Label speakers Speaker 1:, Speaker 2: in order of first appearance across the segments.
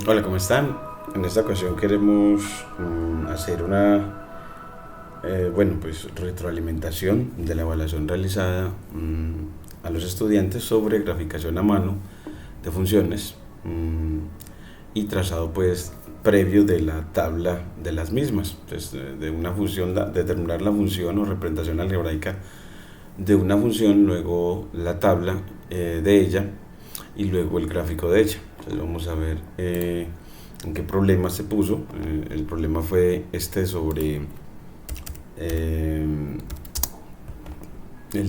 Speaker 1: Hola, ¿cómo están? En esta ocasión queremos hacer una pues retroalimentación de la evaluación realizada a los estudiantes sobre graficación a mano de funciones y trazado pues previo de la tabla de las mismas. Entonces, de una función, determinar la función o representación algebraica de una función, luego la tabla de ella y luego el gráfico de ella. Entonces vamos a ver en qué problema se puso. El problema fue este sobre el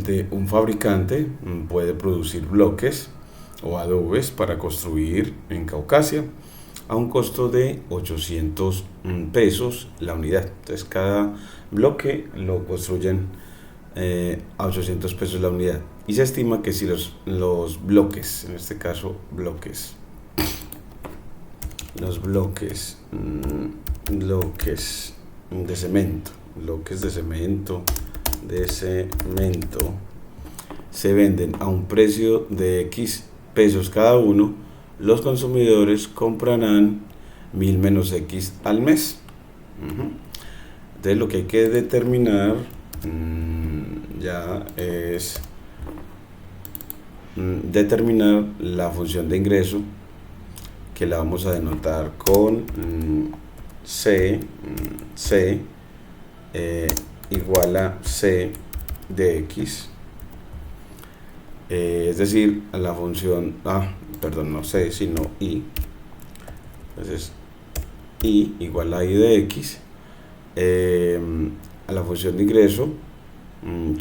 Speaker 1: de un fabricante puede producir bloques o adobes para construir en Caucasia a un costo de 800 pesos la unidad. Entonces cada bloque lo construyen a 800 pesos la unidad. Y se estima que si los bloques, en este caso bloques de cemento, de cemento se venden a un precio de X pesos cada uno, los consumidores comprarán 1000 menos X al mes. Entonces lo que hay que determinar ya es determinar la función de ingreso, que la vamos a denotar con C igual a C de X, es decir, a la función, no C, sino I. Entonces, I igual a I de X, a la función de ingreso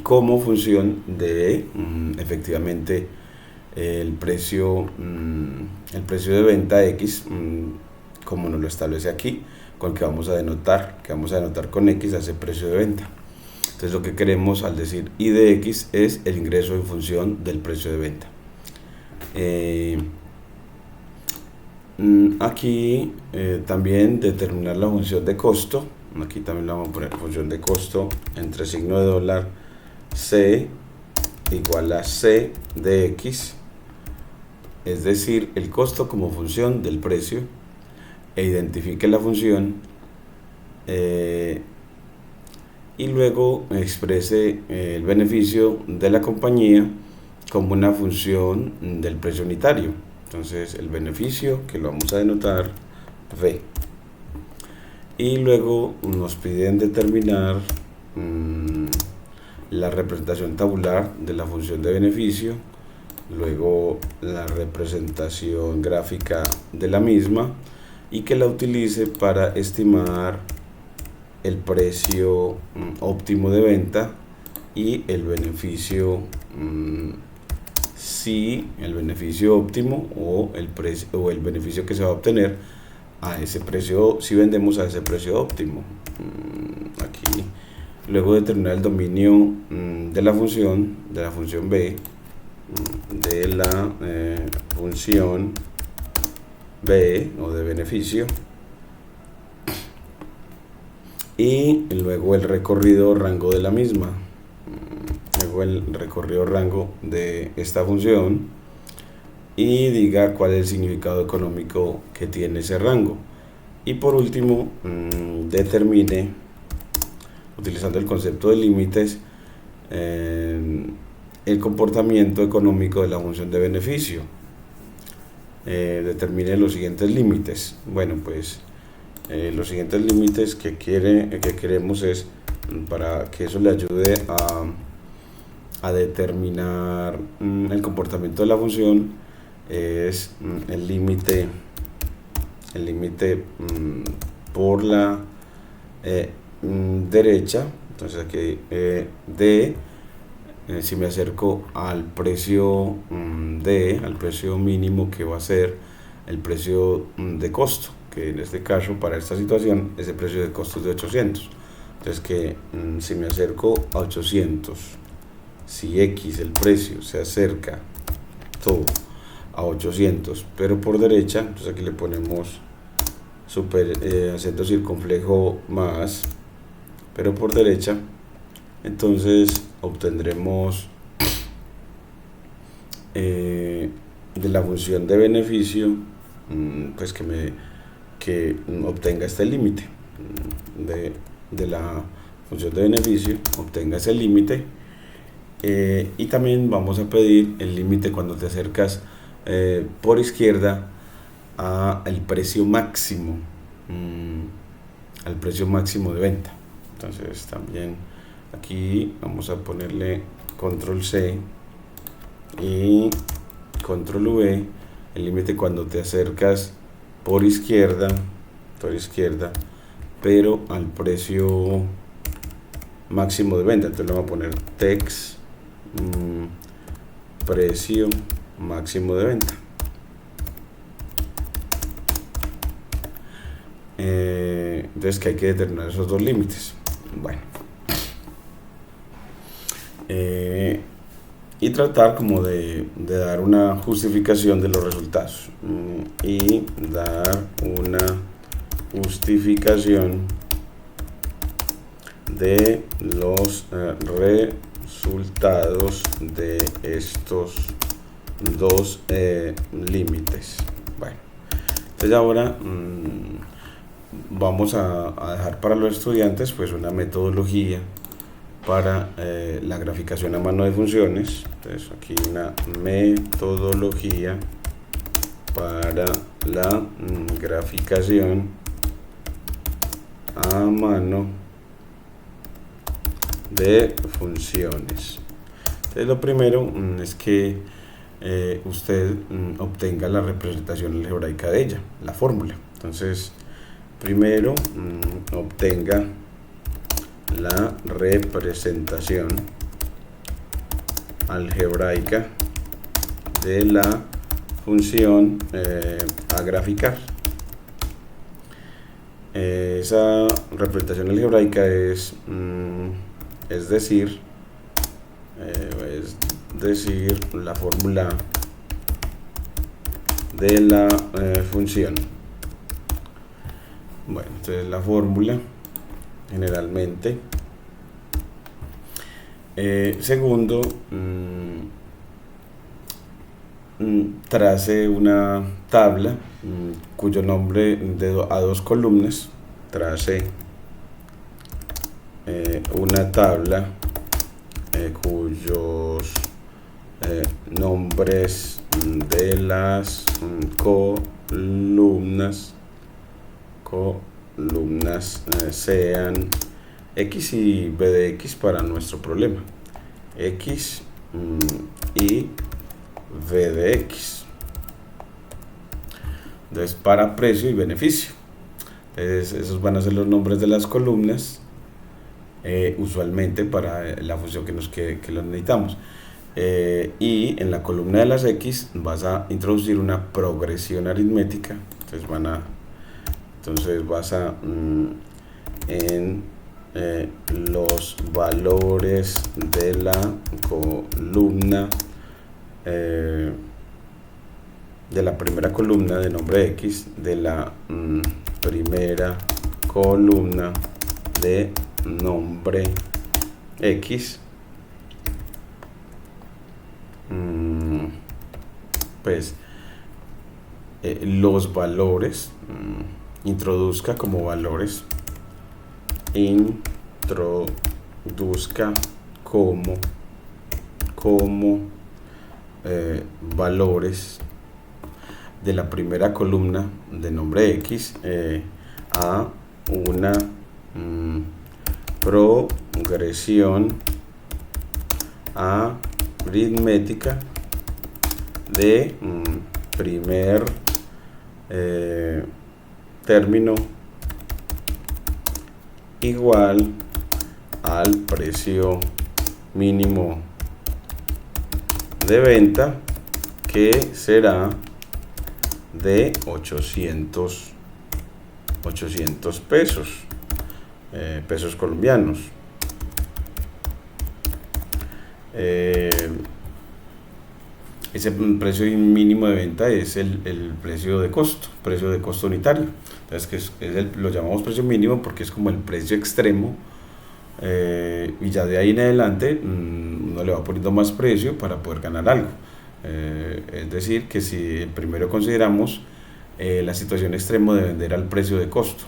Speaker 1: como función de efectivamente el precio de venta X, como nos lo establece aquí, con el que vamos a denotar con X a ese precio de venta. Entonces lo que queremos al decir I de X es el ingreso en función del precio de venta. Aquí también determinar la función de costo. Aquí también le vamos a poner función de costo entre signo de dólar C igual a C de X, es decir, el costo como función del precio, e identifique la función y luego exprese el beneficio de la compañía como una función del precio unitario. Entonces el beneficio, que lo vamos a denotar V, y luego nos piden determinar la representación tabular de la función de beneficio, luego la representación gráfica de la misma, y que la utilice para estimar el precio óptimo de venta y el beneficio, si el beneficio óptimo o el beneficio que se va a obtener a ese precio, si vendemos a ese precio óptimo. Aquí luego determinar el dominio de la función B, de la función B o de beneficio, y luego el recorrido rango de la misma, luego el recorrido rango de esta función, y diga cuál es el significado económico que tiene ese rango. Y por último determine, utilizando el concepto de límites, el comportamiento económico de la función de beneficio. Determine los siguientes límites. Bueno, pues los siguientes límites que queremos es, para que eso le ayude a determinar el comportamiento de la función, es el límite por la derecha. Entonces aquí si me acerco al precio al precio mínimo, que va a ser el precio de costo, que en este caso, para esta situación, ese precio de costo es de 800. Entonces que si me acerco a 800, si X, el precio, se acerca todo a 800, pero por derecha, entonces aquí le ponemos acento circunflejo más, pero por derecha, entonces obtendremos de la función de beneficio pues que obtenga este límite de la función de beneficio, obtenga ese límite. Y también vamos a pedir el límite cuando te acercas por izquierda al precio máximo, al precio máximo de venta. Entonces también aquí vamos a ponerle control C y control V, el límite cuando te acercas por izquierda, pero al precio máximo de venta. Entonces le vamos a poner text precio máximo de venta. Entonces que hay que determinar esos dos límites. Bueno, y tratar como de dar una justificación de los resultados y dar una justificación de los resultados de estos dos límites. Bueno, entonces ahora vamos a dejar para los estudiantes pues una metodología para la graficación a mano de funciones. Entonces aquí una metodología para la graficación a mano de funciones. Entonces lo primero es que usted obtenga la representación algebraica de ella, la fórmula. Entonces primero obtenga la representación algebraica de la función a graficar. Esa representación algebraica es decir, la fórmula de la función. Bueno, entonces la fórmula generalmente. Segundo, trace una tabla cuyo nombre a dos columnas. Trace una tabla cuyos nombres de las columnas sean X y B de X para nuestro problema. X y V de X. Entonces, para precio y beneficio. Entonces, esos van a ser los nombres de las columnas, usualmente para la función que los necesitamos. Y en la columna de las X vas a introducir una progresión aritmética. Entonces vas a en los valores de la columna de la primera columna de nombre X, de la primera columna de nombre X, pues los valores, introduzca como valores, valores de la primera columna de nombre X a una progresión aritmética de primer término igual al precio mínimo de venta, que será de 800 pesos, pesos colombianos. Ese precio mínimo de venta es el precio de costo unitario. Entonces lo llamamos precio mínimo porque es como el precio extremo, y ya de ahí en adelante uno le va poniendo más precio para poder ganar algo. Es decir, que si primero consideramos la situación extrema de vender al precio de costo.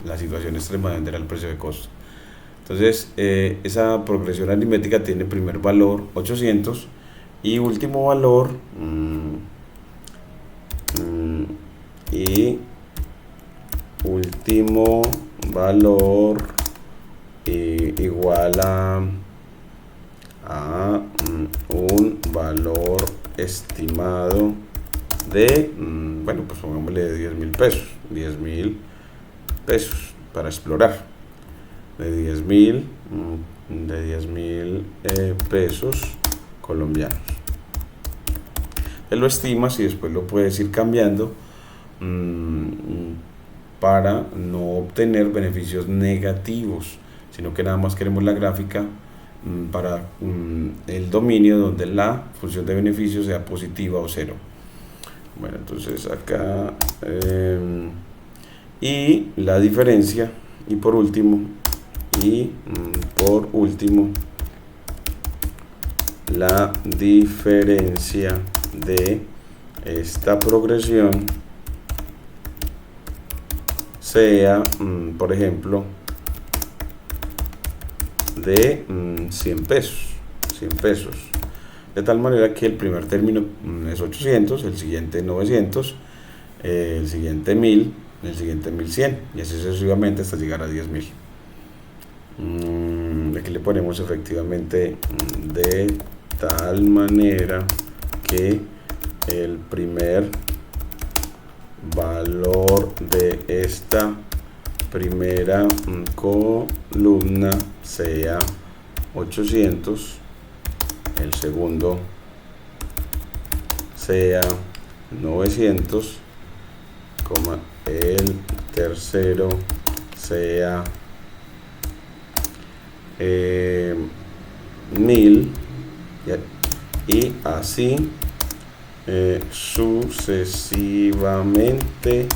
Speaker 1: La situación extrema de vender al precio de costo. Entonces, esa progresión aritmética tiene primer valor 800 y último valor igual a un valor estimado de, bueno, pues pongámosle de 10.000 pesos para explorar, de 10.000 pesos colombianos. Él lo estimas y después lo puedes ir cambiando para no obtener beneficios negativos, sino que nada más queremos la gráfica para el dominio donde la función de beneficio sea positiva o cero. Bueno, entonces acá y la diferencia, y por último la diferencia de esta progresión sea, por ejemplo, de 100 pesos, de tal manera que el primer término es 800, el siguiente 900, el siguiente 1000, el siguiente 1100 y así sucesivamente hasta llegar a 10.000. Aquí le ponemos efectivamente de tal manera que el primer valor de esta primera columna sea 800, el segundo sea 900, el tercero sea 1000 y así sucesivamente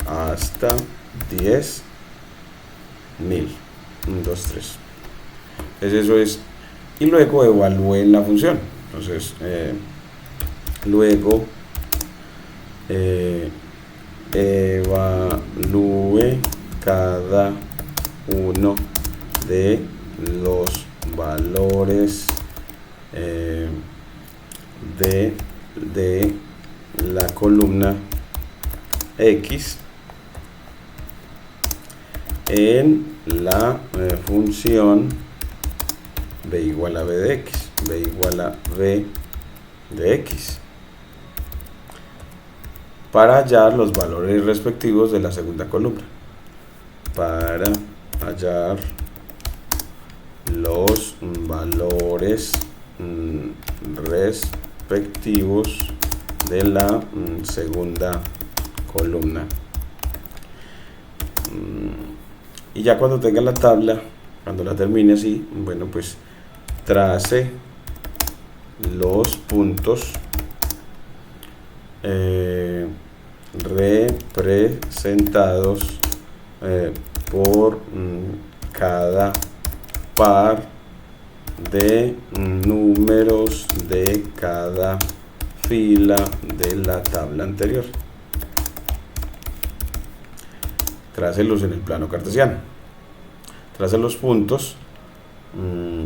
Speaker 1: hasta 10.000. 1, 2, 3. Eso es. Y luego evalúen la función. Entonces, luego evalúe cada uno de los valores de la columna X en la función b igual a b de x, b igual a b de x, para hallar los valores respectivos de la segunda columna. Para hallar los valores respectivos de la segunda columna. Y ya cuando tenga la tabla, cuando la termine así, bueno, pues trace los puntos representados por cada par de números de cada fila de la tabla anterior. Trácelos en el plano cartesiano. Trace los puntos,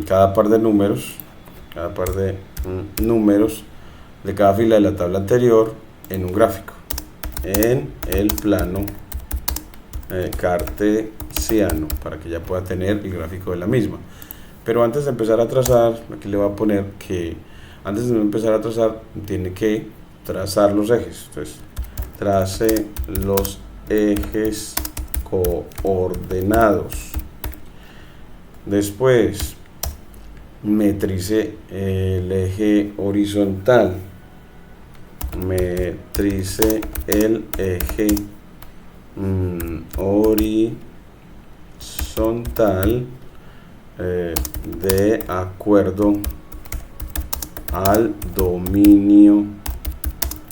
Speaker 1: cada par de números de cada fila de la tabla anterior en un gráfico, en el plano cartesiano, para que ya pueda tener el gráfico de la misma. Pero antes de empezar a trazar, aquí le voy a poner que antes de empezar a trazar tiene que trazar los ejes. Entonces, trace los ejes coordenados. Después, metrice el eje horizontal. Metrice el eje horizontal de acuerdo al dominio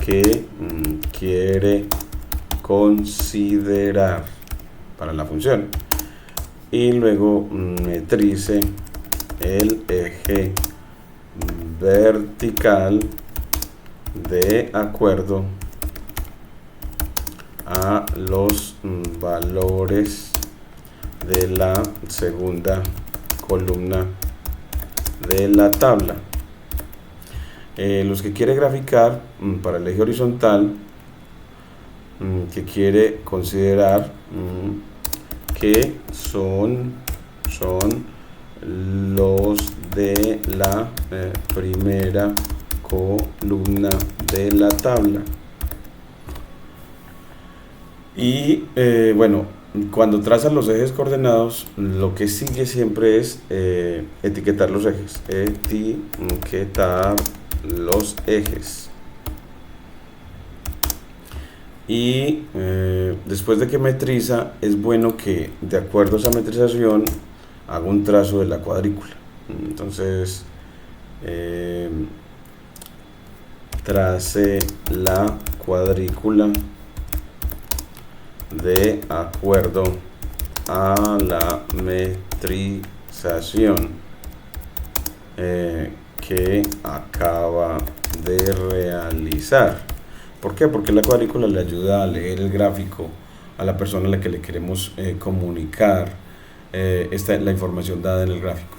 Speaker 1: que quiere considerar para la función, y luego metrice el eje vertical de acuerdo a los valores de la segunda columna de la tabla. Los que quiere graficar para el eje horizontal, que quiere considerar que son los de la primera columna de la tabla. Y bueno, cuando trazan los ejes coordenados, lo que sigue siempre es etiquetar los ejes. Etiquetar los ejes. Y después de que metriza, es bueno que de acuerdo a esa metrización haga un trazo de la cuadrícula. Entonces trace la cuadrícula de acuerdo a la metrización que acaba de realizar. ¿Por qué? Porque la cuadrícula le ayuda a leer el gráfico a la persona a la que le queremos comunicar la información dada en el gráfico.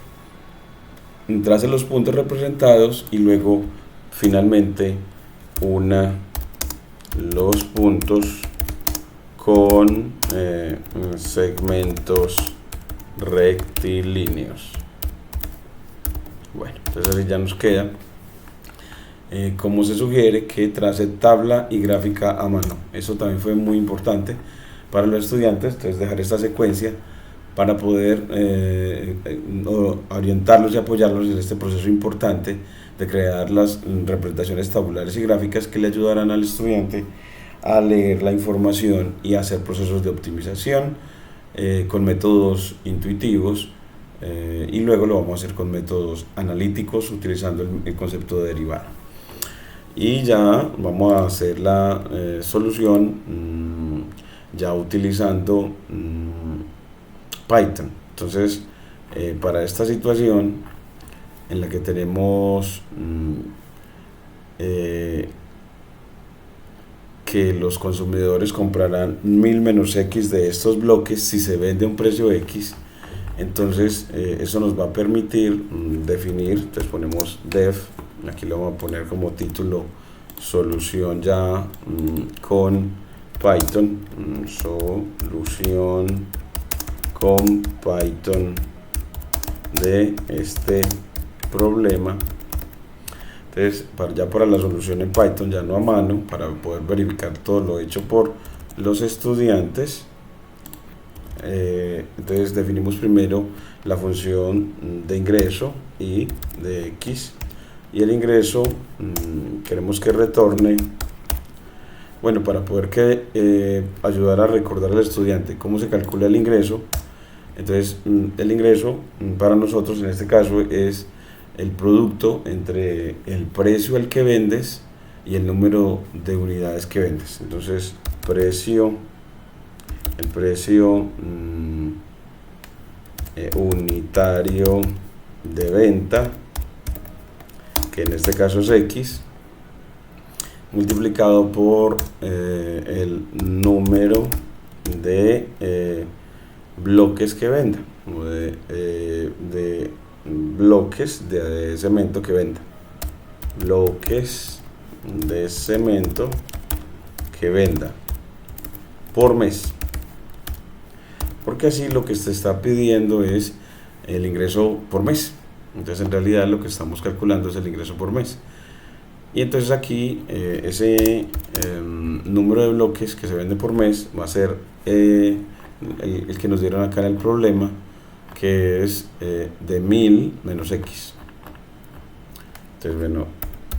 Speaker 1: Trace los puntos representados y luego finalmente una los puntos con segmentos rectilíneos. Bueno, entonces así ya nos queda como se sugiere que trace tabla y gráfica a mano. Eso también fue muy importante para los estudiantes, entonces dejar esta secuencia para poder orientarlos y apoyarlos en este proceso importante de crear las representaciones tabulares y gráficas que le ayudarán al estudiante a leer la información y hacer procesos de optimización con métodos intuitivos, y luego lo vamos a hacer con métodos analíticos utilizando el concepto de derivada. Y ya vamos a hacer la solución ya utilizando Python. Entonces para esta situación en la que tenemos que los consumidores comprarán 1000 menos X de estos bloques si se vende a un precio X, entonces eso nos va a permitir definir. Entonces ponemos def, aquí lo vamos a poner como título solución ya con Python, solución con Python de este problema. Entonces ya para la solución en Python, ya no a mano, para poder verificar todo lo hecho por los estudiantes, entonces definimos primero la función de ingreso y de X, y el ingreso queremos que retorne, bueno, para poder ayudar a recordar al estudiante cómo se calcula el ingreso. Entonces el ingreso para nosotros en este caso es el producto entre el precio al que vendes y el número de unidades que vendes. Entonces el precio unitario de venta, que en este caso es X, multiplicado por el número de bloques que venda, o de bloques de cemento que venda, bloques de cemento que venda por mes, porque así lo que se está pidiendo es el ingreso por mes. Entonces en realidad lo que estamos calculando es el ingreso por mes, y entonces aquí ese número de bloques que se vende por mes va a ser el que nos dieron acá en el problema, que es de 1000 menos X. Entonces bueno,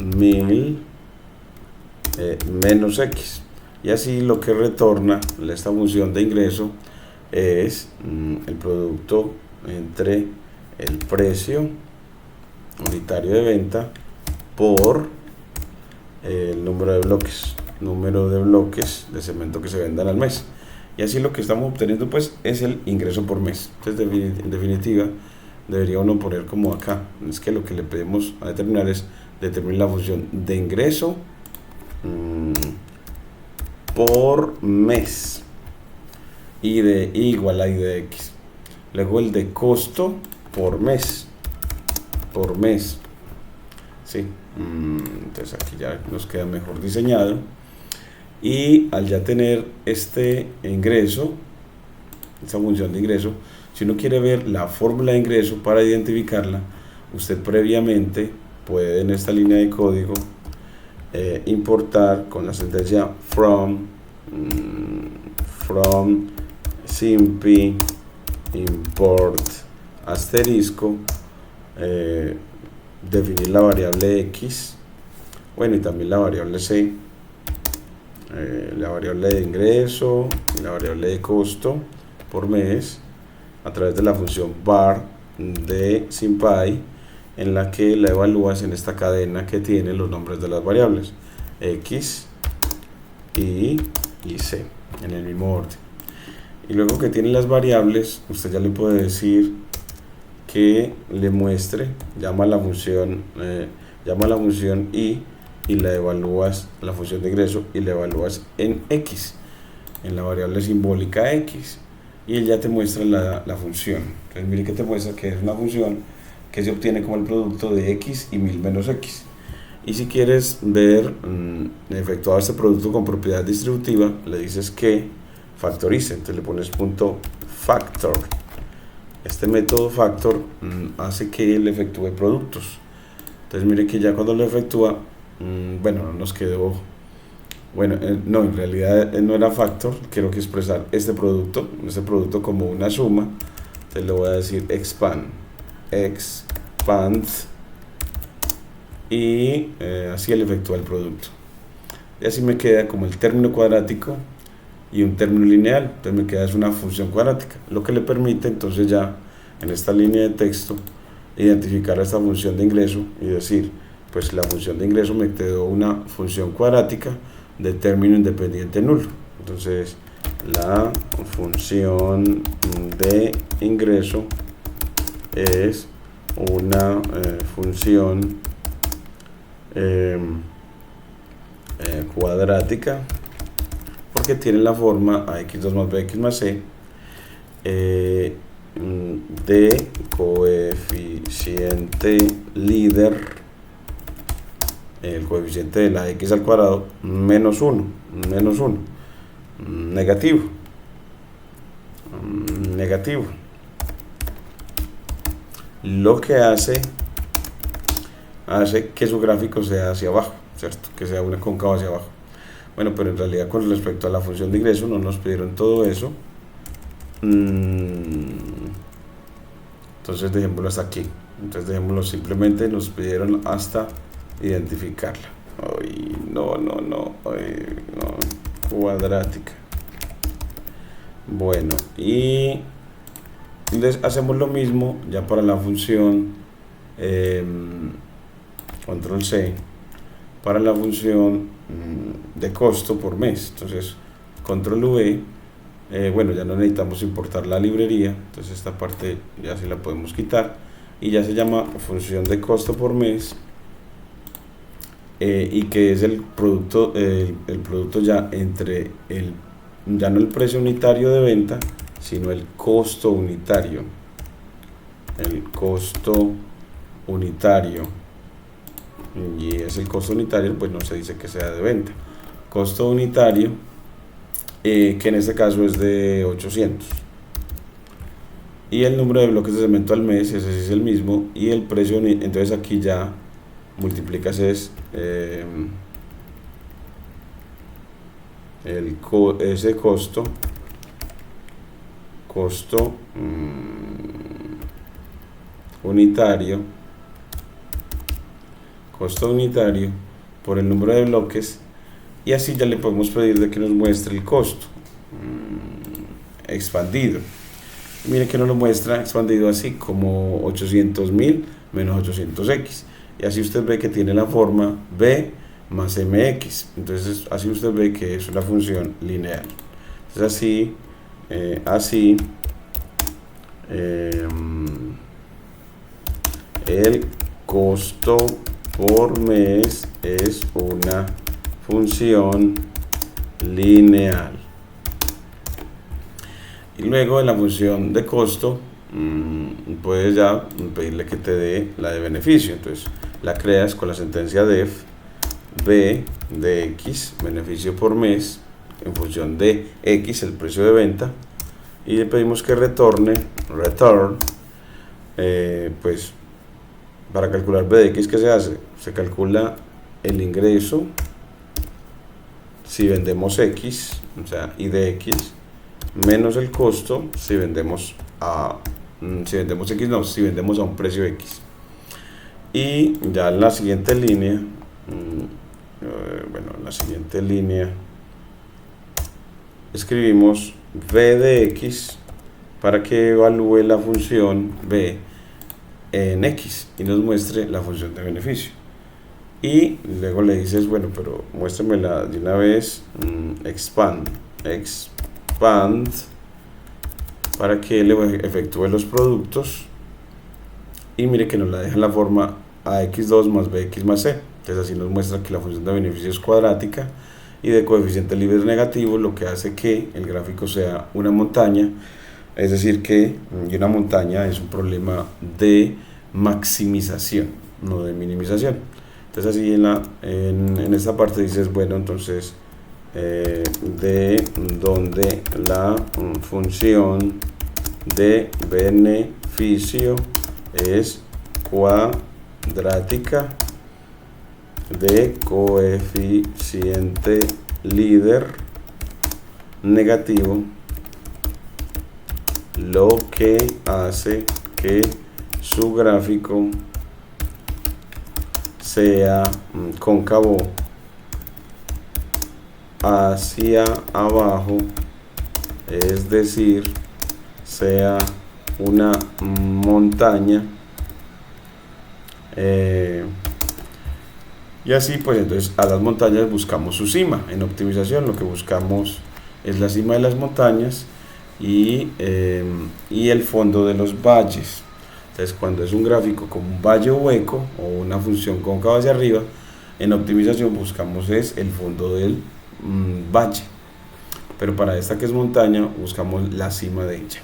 Speaker 1: 1000 menos X, y así lo que retorna esta función de ingreso es el producto entre el precio unitario de venta por el número de bloques de cemento que se vendan al mes. Y así lo que estamos obteniendo pues es el ingreso por mes. Entonces en definitiva debería uno poner como acá, es que lo que le pedimos a determinar es determinar la función de ingreso por mes, y de y igual a y de x. Luego el de costo por mes, ¿sí? Entonces aquí ya nos queda mejor diseñado. Y al ya tener este ingreso, esta función de ingreso, si uno quiere ver la fórmula de ingreso para identificarla, usted previamente puede en esta línea de código importar con la sentencia from simpy import asterisco, definir la variable x, bueno, y también la variable c, la variable de ingreso y la variable de costo por mes a través de la función var de simpy, en la que la evalúas en esta cadena que tiene los nombres de las variables x, y c en el mismo orden. Y luego que tiene las variables, usted ya le puede decir que le muestre, llama a la función y la evalúas, la función de ingreso, y la evalúas en x, en la variable simbólica x, y él ya te muestra la función. Entonces mire que te muestra que es una función que se obtiene como el producto de x y 1000 menos x. Y si quieres ver efectuado este producto con propiedad distributiva, le dices que factorice, entonces le pones punto factor. Este método factor hace que él efectúe productos. Entonces mire que ya cuando lo efectúa, bueno, no nos quedó, bueno, no, en realidad no era factor, quiero que expresar este producto como una suma. Entonces le voy a decir expand, y así él efectúa el producto. Y así me queda como el término cuadrático y un término lineal. Entonces me queda es una función cuadrática, lo que le permite entonces ya en esta línea de texto identificar esta función de ingreso y decir, pues la función de ingreso me quedó una función cuadrática de término independiente nulo. Entonces la función de ingreso es una función cuadrática porque tiene la forma ax2 más bx más c de coeficiente líder, el coeficiente de la x al cuadrado menos 1, negativo. Lo que hace que su gráfico sea hacia abajo, ¿cierto? Que sea una cóncava hacia abajo. Bueno, pero en realidad con respecto a la función de ingreso no nos pidieron todo eso. Entonces dejémoslo hasta aquí. Entonces dejémoslo, simplemente nos pidieron hasta identificarla. Ay, no, cuadrática. Bueno, y hacemos lo mismo ya para la función control C, para la función de costo por mes. Entonces control V, bueno, ya no necesitamos importar la librería, entonces esta parte ya sí la podemos quitar y ya se llama función de costo por mes, y que es el producto ya entre ya no el precio unitario de venta, sino el costo unitario, y es el costo unitario, pues no se dice que sea de venta, costo unitario, que en este caso es de 800, y el número de bloques de cemento al mes, ese sí es el mismo, y el precio, entonces aquí ya multiplicas ese costo unitario por el número de bloques, y así ya le podemos pedir de que nos muestre el costo expandido. Mire que nos lo muestra expandido así como 800.000 menos 800x, y así usted ve que tiene la forma b más mx. Entonces así usted ve que es una función lineal. Entonces así el costo por mes es una función lineal. Y luego en la función de costo puedes ya pedirle que te dé la de beneficio. Entonces la creas con la sentencia def b de x, beneficio por mes, en función de x, el precio de venta, y le pedimos que return, pues para calcular b de x, ¿qué se hace? Se calcula el ingreso si vendemos x, o sea, y de x, menos el costo si vendemos si vendemos a un precio x. Y ya en la siguiente línea, escribimos v de x para que evalúe la función b en x y nos muestre la función de beneficio. Y luego le dices, bueno, pero muéstremela de una vez, expand para que le efectúe los productos, y mire que nos la deja en la forma ax2 más bx más c. Entonces así nos muestra que la función de beneficio es cuadrática y de coeficiente libre negativo, lo que hace que el gráfico sea una montaña. Es decir que una montaña es un problema de maximización, no de minimización. Entonces así en esta parte dices, bueno, entonces de donde la función de beneficio es cuadrática de coeficiente líder negativo, lo que hace que su gráfico sea cóncavo hacia abajo, es decir, sea una montaña, y así pues entonces a las montañas buscamos su cima. En optimización lo que buscamos es la cima de las montañas y el fondo de los valles. Entonces cuando es un gráfico con un valle hueco o una función cóncava hacia arriba, en optimización buscamos es el fondo del valle, pero para esta que es montaña buscamos la cima de ella.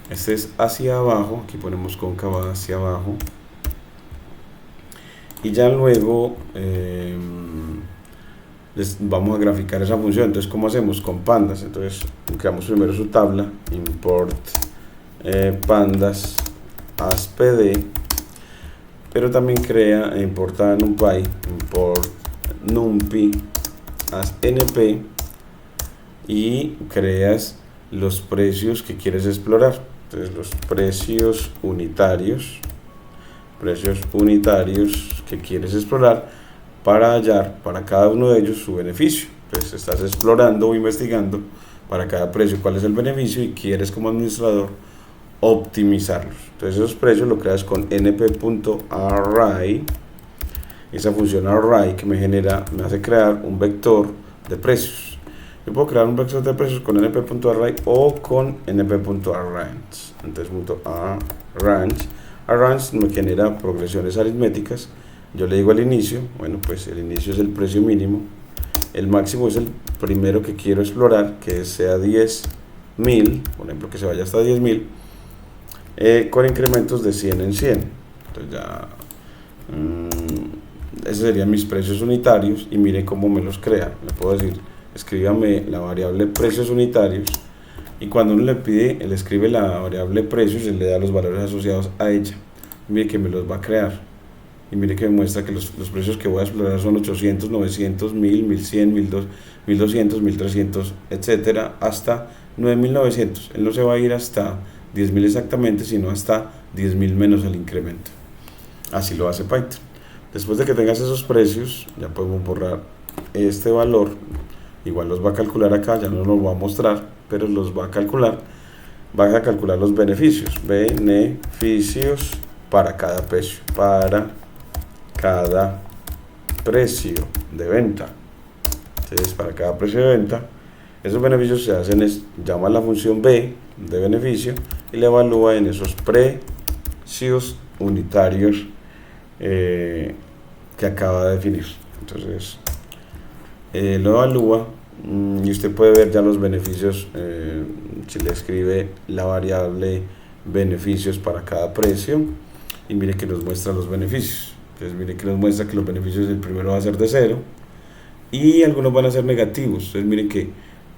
Speaker 1: Este es hacia abajo, aquí ponemos cóncava hacia abajo, y ya luego vamos a graficar esa función. Entonces, ¿cómo hacemos? Con pandas. Entonces creamos primero su tabla, import pandas as pd, pero también importa numpy, import numpy as np, y creas los precios que quieres explorar. Entonces los precios unitarios que quieres explorar para hallar para cada uno de ellos su beneficio. Pues estás explorando o investigando para cada precio cuál es el beneficio y quieres como administrador optimizarlos. Entonces esos precios lo creas con np.array, esa función array que me hace crear un vector de precios. Yo puedo crear un vector de precios con np.array o con np.arrange. Entonces arrange me genera progresiones aritméticas. Yo le digo al inicio, bueno, pues el inicio es el precio mínimo, el máximo es el primero que quiero explorar, que sea 10.000, por ejemplo, que se vaya hasta 10.000, con incrementos de 100 en 100. Entonces ya esos serían mis precios unitarios, y mire cómo me los crea. Le puedo decir, escríbame la variable precios unitarios, y cuando uno le pide, él escribe la variable precios y le da los valores asociados a ella. Mire que me los va a crear, y mire que me muestra que los precios que voy a explorar son 800, 900, 1000, 1100, 1200, 1300, etcétera, hasta 9900. Él no se va a ir hasta 10.000 exactamente, sino hasta 10.000 menos el incremento. Así lo hace Python. Después de que tengas esos precios, ya podemos borrar este valor. Igual los va a calcular acá, ya no los va a mostrar, pero los va a calcular. Vas a calcular los beneficios para cada precio de venta. Entonces, para cada precio de venta, esos beneficios se hacen llama la función b de beneficio y le evalúa en esos precios unitarios que acaba de definir. Entonces lo evalúa y usted puede ver ya los beneficios. Si le escribe la variable beneficios para cada precio y mire que nos muestra los beneficios. Entonces mire que nos muestra que los beneficios, el primero va a ser de 0 y algunos van a ser negativos. Entonces miren que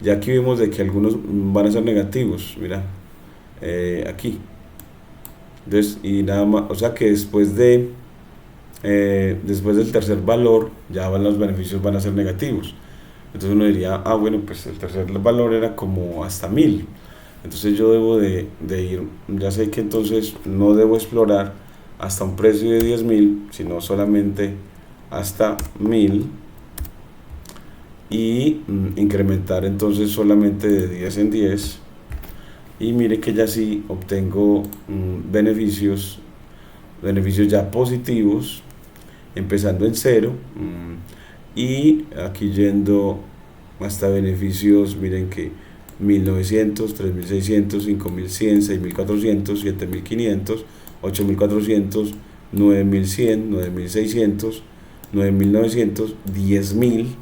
Speaker 1: ya aquí vemos de que algunos van a ser negativos, mira, aquí. Entonces, y nada más, o sea que después del tercer valor ya los beneficios van a ser negativos. Entonces uno diría, bueno, pues el tercer valor era como hasta 1000. Entonces yo debo de ir, ya sé que entonces no debo explorar hasta un precio de 10.000, sino solamente hasta 1000 y incrementar entonces solamente de 10 en 10. Y mire que ya sí obtengo beneficios ya positivos, empezando en 0 y aquí yendo hasta beneficios, miren que 1900, 3600, 5100, 6400, 7500, 8400, 9100, 9600, 9900, 10000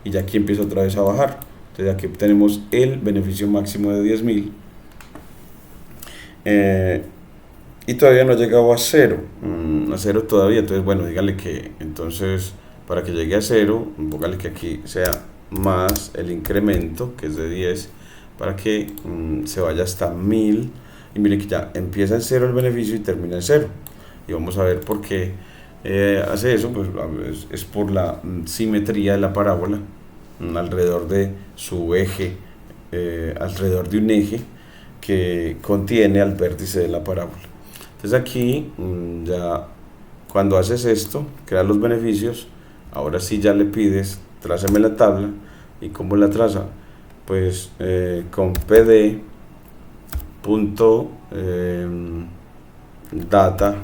Speaker 1: y ya aquí empieza otra vez a bajar. Entonces aquí obtenemos el beneficio máximo de 10000 y todavía no ha llegado a 0, a 0 todavía. Entonces bueno, dígale que entonces para que llegue a 0, póngale que aquí sea más el incremento, que es de 10, para que se vaya hasta 1000. Y mire que ya empieza en 0 el beneficio y termina en 0. Y vamos a ver por qué hace eso. Pues es por la simetría de la parábola alrededor de su eje, alrededor de un eje que contiene al vértice de la parábola. Entonces aquí ya cuando haces esto, creas los beneficios, ahora sí ya le pides, trázame la tabla. ¿Y cómo la traza? Pues con pd punto data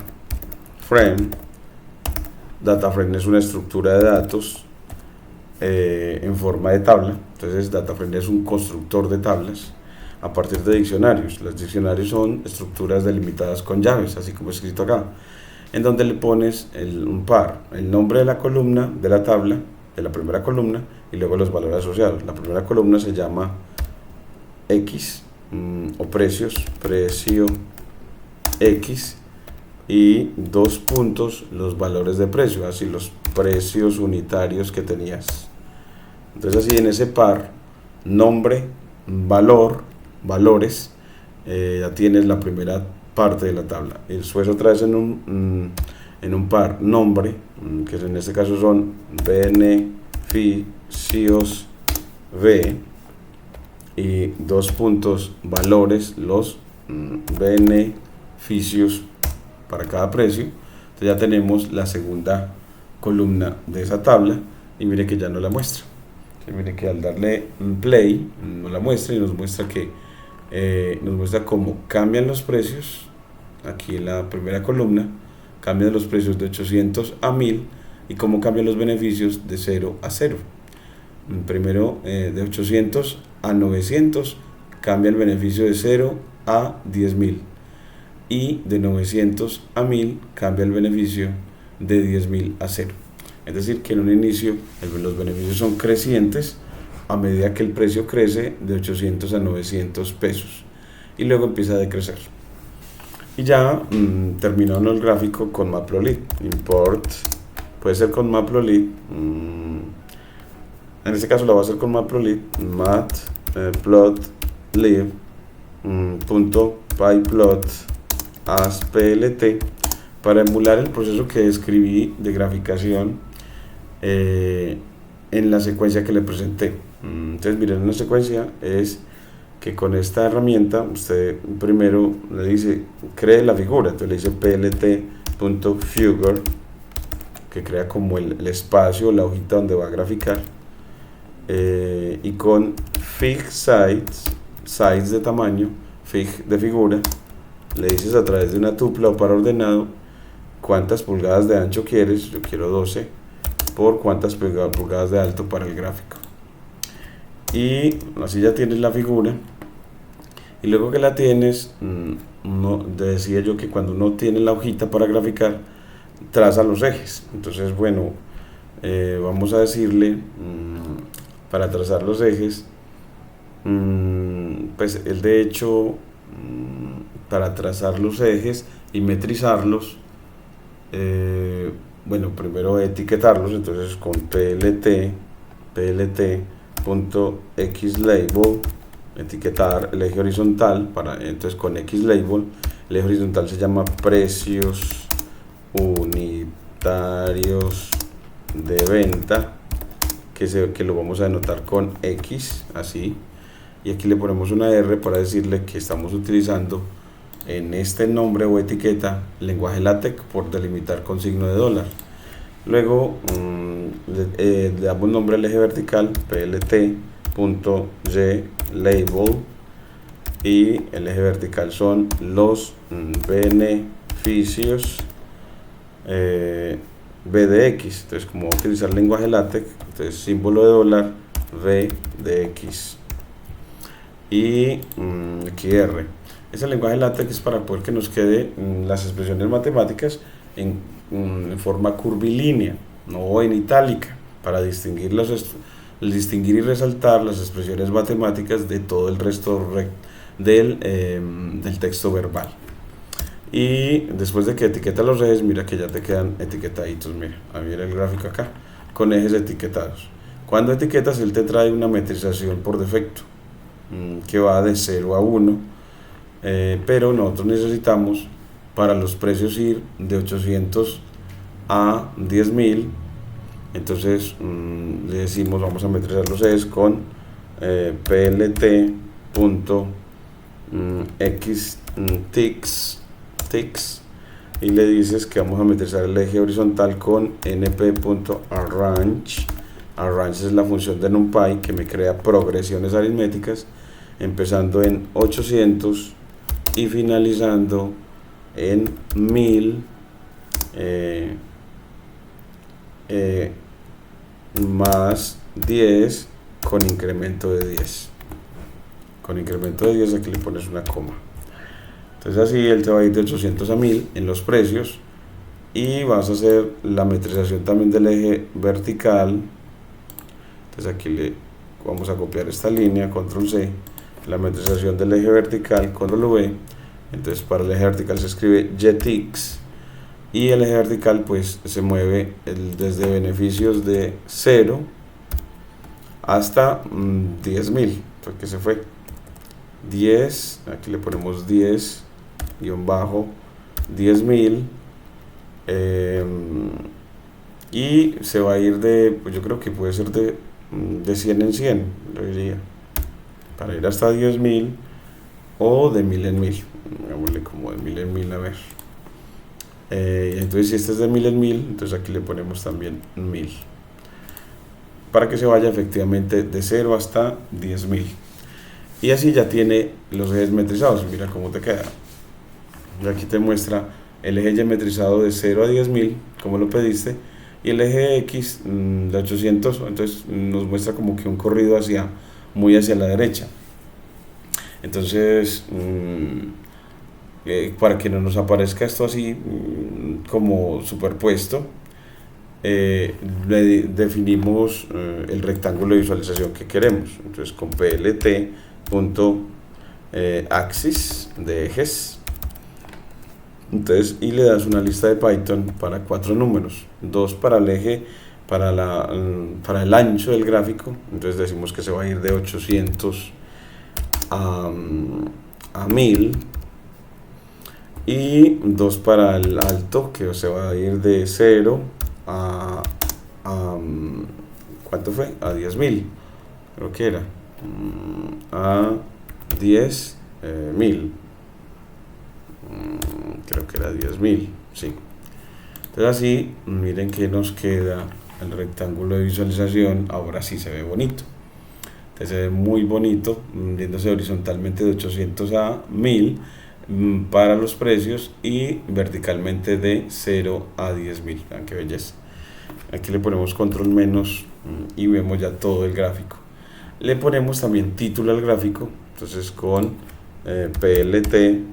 Speaker 1: frame es una estructura de datos en forma de tabla. Entonces DataFrame es un constructor de tablas a partir de diccionarios. Los diccionarios son estructuras delimitadas con llaves, así como escrito acá, en donde le pones un par, el nombre de la columna de la tabla, de la primera columna, y luego los valores asociados. La primera columna se llama X o precios, precio X, y 2 puntos los valores de precio, así los precios unitarios que tenías. Entonces así en ese par, nombre, valor, valores, ya tienes la primera parte de la tabla. Y después otra vez en un par, nombre, que en este caso son beneficios V, y 2 puntos, valores, los beneficios para cada precio. Entonces ya tenemos la segunda columna de esa tabla y mire que ya no la muestra. Entonces mire que al darle play nos la muestra y nos muestra que nos muestra cómo cambian los precios. Aquí en la primera columna cambian los precios de 800 a 1000 y cómo cambian los beneficios de 0 a 0. Primero de 800 a 900 cambia el beneficio de 0 a 10.000 y de 900 a 1000 cambia el beneficio de 10.000 a 0. Es decir, que en un inicio los beneficios son crecientes a medida que el precio crece de 800 a 900 pesos y luego empieza a decrecer. Y ya terminando el gráfico con Matplotlib, import, puede ser con Matplotlib, en este caso lo voy a hacer con Matplotlib, matplotlib .pyplot as plt, para emular el proceso que describí de graficación en la secuencia que le presenté. Entonces miren, una secuencia es que con esta herramienta usted primero le dice cree la figura, entonces le dice plt.figure, que crea como el espacio, la hojita donde va a graficar, y con fig size de tamaño, fig de figura, le dices a través de una tupla o par ordenado cuántas pulgadas de ancho quieres. Yo quiero 12 por cuántas pulgadas de alto para el gráfico, y así ya tienes la figura. Y luego que la tienes, decía yo que cuando uno tiene la hojita para graficar, traza los ejes. Entonces bueno, vamos a decirle para trazar los ejes, pues él de hecho, para trazar los ejes y metrizarlos, bueno, primero etiquetarlos, entonces con plt.xlabel, etiquetar el eje horizontal, entonces con xlabel, el eje horizontal se llama precios unitarios de venta, que lo vamos a denotar con X, así, y aquí le ponemos una R para decirle que estamos utilizando en este nombre o etiqueta lenguaje LaTeX por delimitar con signo de dólar. Luego le damos nombre al eje vertical, plt.glabel, y el eje vertical son los beneficios V de X. Entonces, como voy a utilizar lenguaje LaTeX, entonces símbolo de dólar, V de X, y aquí R. Ese lenguaje LaTeX es para poder que nos quede las expresiones matemáticas en forma curvilínea, no en itálica, para distinguir y resaltar las expresiones matemáticas de todo el resto del texto verbal. Y después de que etiqueta los ejes, mira que ya te quedan etiquetaditos. Mira el gráfico acá con ejes etiquetados. Cuando etiquetas, él te trae una metrización por defecto que va de 0 a 1, pero nosotros necesitamos para los precios ir de 800 a 10.000. Entonces le decimos, vamos a metrizar los ejes con plt.xtix, y le dices que vamos a metrizar el eje horizontal con np.arrange. Arrange es la función de NumPy que me crea progresiones aritméticas empezando en 800 y finalizando en 1000 más 10 con incremento de 10. Con incremento de 10 aquí le pones una coma. Entonces así él te va a ir de 800 a 1000 en los precios, y vas a hacer la metrización también del eje vertical. Entonces aquí le vamos a copiar esta línea, control C, la metrización del eje vertical, control V. Entonces para el eje vertical se escribe jetix, y el eje vertical pues se mueve desde beneficios de 0 hasta 10.000, porque se fue 10, aquí le ponemos 10-10.000, y se va a ir pues yo creo que puede ser de 100 en 100, lo diría, para ir hasta 10.000, o de 1000 en 1000, hagámosle como de 1000 en 1000, a ver. Entonces si este es de 1000 en 1000, entonces aquí le ponemos también 1000, para que se vaya efectivamente de 0 hasta 10.000, y así ya tiene los ejes metrizados. Mira cómo te queda. Y aquí te muestra el eje ya metrizado de 0 a 10.000 como lo pediste, y el eje X de 800, entonces nos muestra como que un corrido muy hacia la derecha. Entonces para que no nos aparezca esto así como superpuesto, le definimos el rectángulo de visualización que queremos. Entonces con plt.axis de ejes, entonces, y le das una lista de Python para 4 números, 2 para el eje, para el ancho del gráfico. Entonces decimos que se va a ir de 800 a 1000, y 2 para el alto, que se va a ir de 0 a ¿cuánto fue? A 10.000, creo que era, a 10.000, creo que era 10.000, sí. Entonces así, miren que nos queda el rectángulo de visualización. Ahora sí se ve bonito. Entonces se ve muy bonito, yéndose horizontalmente de 800 a 1000 para los precios, y verticalmente de 0 a 10.000. Vean qué belleza. Aquí le ponemos control menos y vemos ya todo el gráfico. Le ponemos también título al gráfico, entonces con plt.title,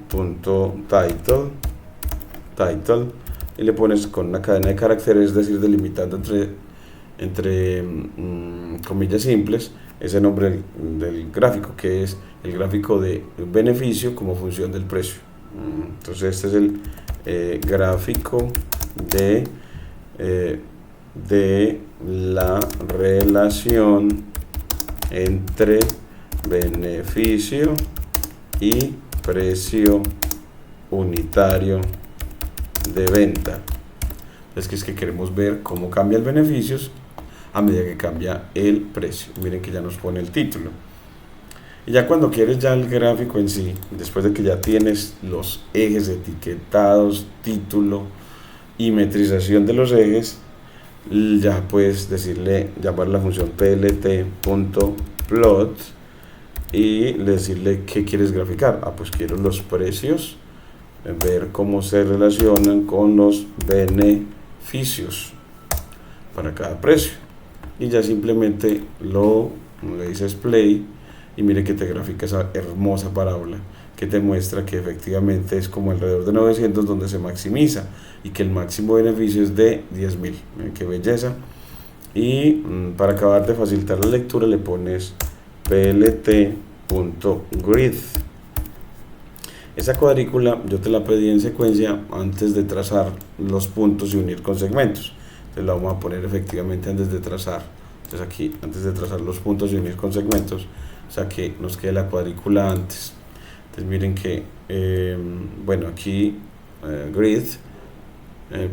Speaker 1: y le pones con una cadena de caracteres, es decir, delimitando entre comillas simples, ese nombre del gráfico, que es el gráfico de beneficio como función del precio. Entonces este es el gráfico de la relación entre beneficio y precio unitario de venta. Es que queremos ver cómo cambia el beneficios a medida que cambia el precio. Miren que ya nos pone el título. Y ya cuando quieres ya el gráfico en sí, después de que ya tienes los ejes etiquetados, título y metrización de los ejes, ya puedes llamar la función plt.plot y decirle qué quieres graficar. Pues quiero los precios, ver cómo se relacionan con los beneficios para cada precio, y ya simplemente le dices play y mire que te grafica esa hermosa parábola que te muestra que efectivamente es como alrededor de 900 donde se maximiza y que el máximo beneficio es de 10.000. Miren qué belleza. Y para acabar de facilitar la lectura le pones plt.grid. Esa cuadrícula yo te la pedí en secuencia antes de trazar los puntos y unir con segmentos. Entonces la vamos a poner efectivamente antes de trazar. Entonces aquí, antes de trazar los puntos y unir con segmentos, o sea que nos quede la cuadrícula antes. Entonces miren que, bueno, aquí grid es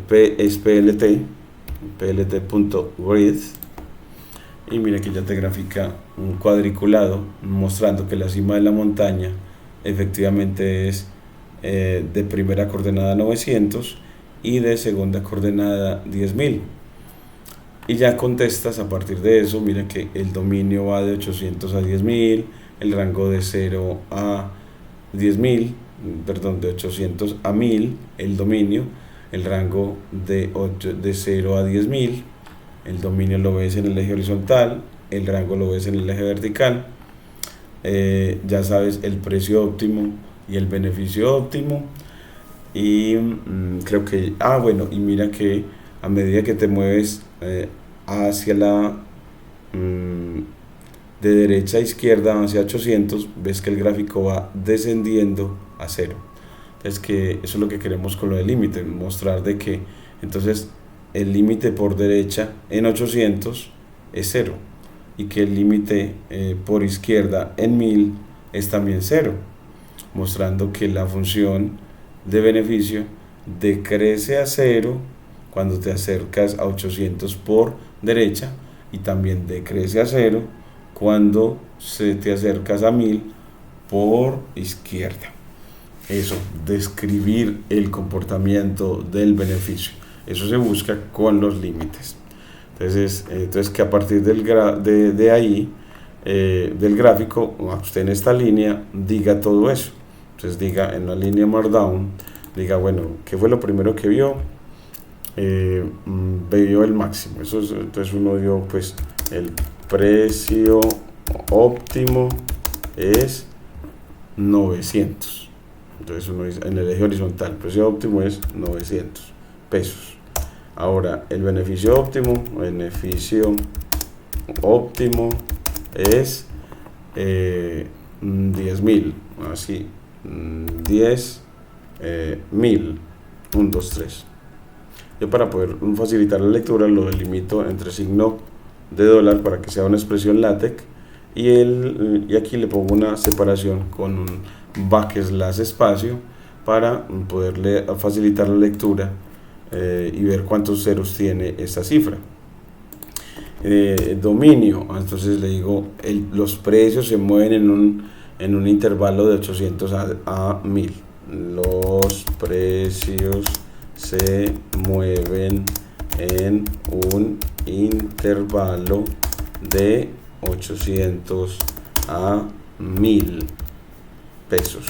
Speaker 1: plt.grid, y miren que ya te grafica un cuadriculado mostrando que la cima de la montaña efectivamente es de primera coordenada 900 y de segunda coordenada 10.000. Y ya contestas a partir de eso. Mira que el dominio va de 800 a 10.000, el rango de 0 a 10.000, perdón, de 800 a 1000 el dominio, el rango de 0 a 10.000, el dominio lo ves en el eje horizontal, el rango lo ves en el eje vertical. Ya sabes el precio óptimo y el beneficio óptimo. Y creo que, bueno, y mira que a medida que te mueves hacia la de derecha a izquierda hacia 800, ves que el gráfico va descendiendo a 0. Es que eso es lo que queremos con lo del límite, mostrar de que entonces el límite por derecha en 800 es 0 y que el límite por izquierda en 1000 es también 0, mostrando que la función de beneficio decrece a 0 cuando te acercas a 800 por derecha, y también decrece a 0 cuando te acercas a 1000 por izquierda. Eso, describir el comportamiento del beneficio, eso se busca con los límites. Entonces que a partir de ahí, del gráfico, usted en esta línea diga todo eso. Entonces diga en la línea Markdown, diga, bueno, ¿qué fue lo primero que vio? Vio el máximo. Entonces uno dio, pues, el precio óptimo es 900. Entonces uno dice, en el eje horizontal, el precio óptimo es 900 pesos. Ahora, el beneficio óptimo es 10.000, así, 10.000, 1, 2, 3. Yo, para poder facilitar la lectura, lo delimito entre signo de dólar para que sea una expresión LaTeX, y aquí le pongo una separación con un backslash espacio para poderle facilitar la lectura y ver cuántos ceros tiene esta cifra. Dominio, entonces le digo, los precios se mueven en un intervalo de 800 a 1000. Los precios se mueven en un intervalo de 800 a 1000 pesos.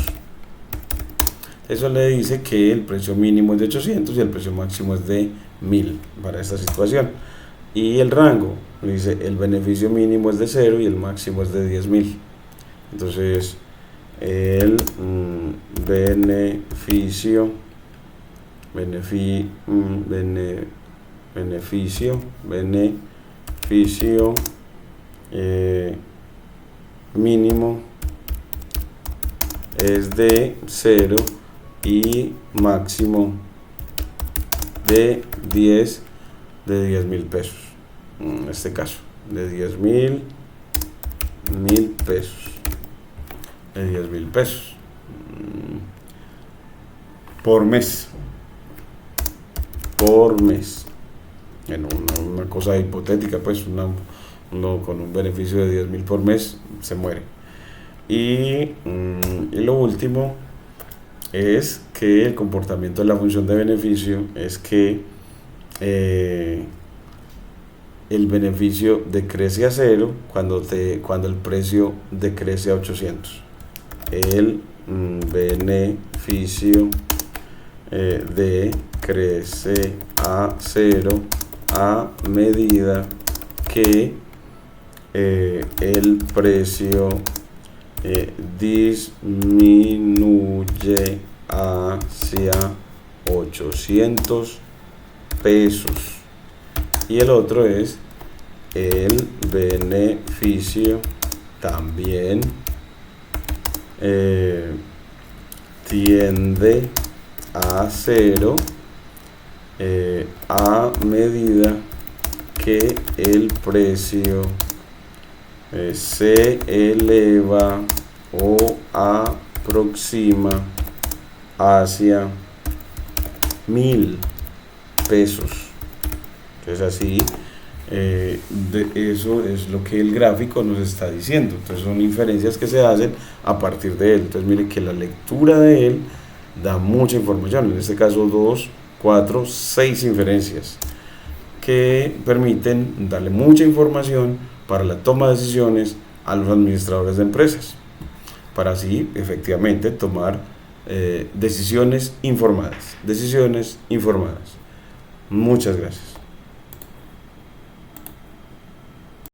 Speaker 1: Eso le dice que el precio mínimo es de 800 y el precio máximo es de 1000 para esta situación. Y el rango, le dice, el beneficio mínimo es de 0 y el máximo es de 10.000. Entonces el beneficio beneficio mínimo es de 0 y máximo de 10.000 pesos. En este caso, de 10.000 pesos. De 10.000 pesos por mes. Por mes. Bueno, una cosa hipotética, pues uno con un beneficio de 10.000 por mes se muere. Y lo último es que el comportamiento de la función de beneficio es que el beneficio decrece a 0 cuando el precio decrece a 800. El beneficio decrece a 0 a medida que el precio disminuye hacia 800 pesos. Y el otro es el beneficio también tiende a 0 a medida que el precio se eleva o aproxima hacia 1.000 pesos. Entonces así, eso es lo que el gráfico nos está diciendo. Entonces son inferencias que se hacen a partir de él. Entonces miren que la lectura de él da mucha información, en este caso 2, 4, 6 inferencias que permiten darle mucha información para la toma de decisiones a los administradores de empresas, para así efectivamente tomar decisiones informadas. Muchas gracias.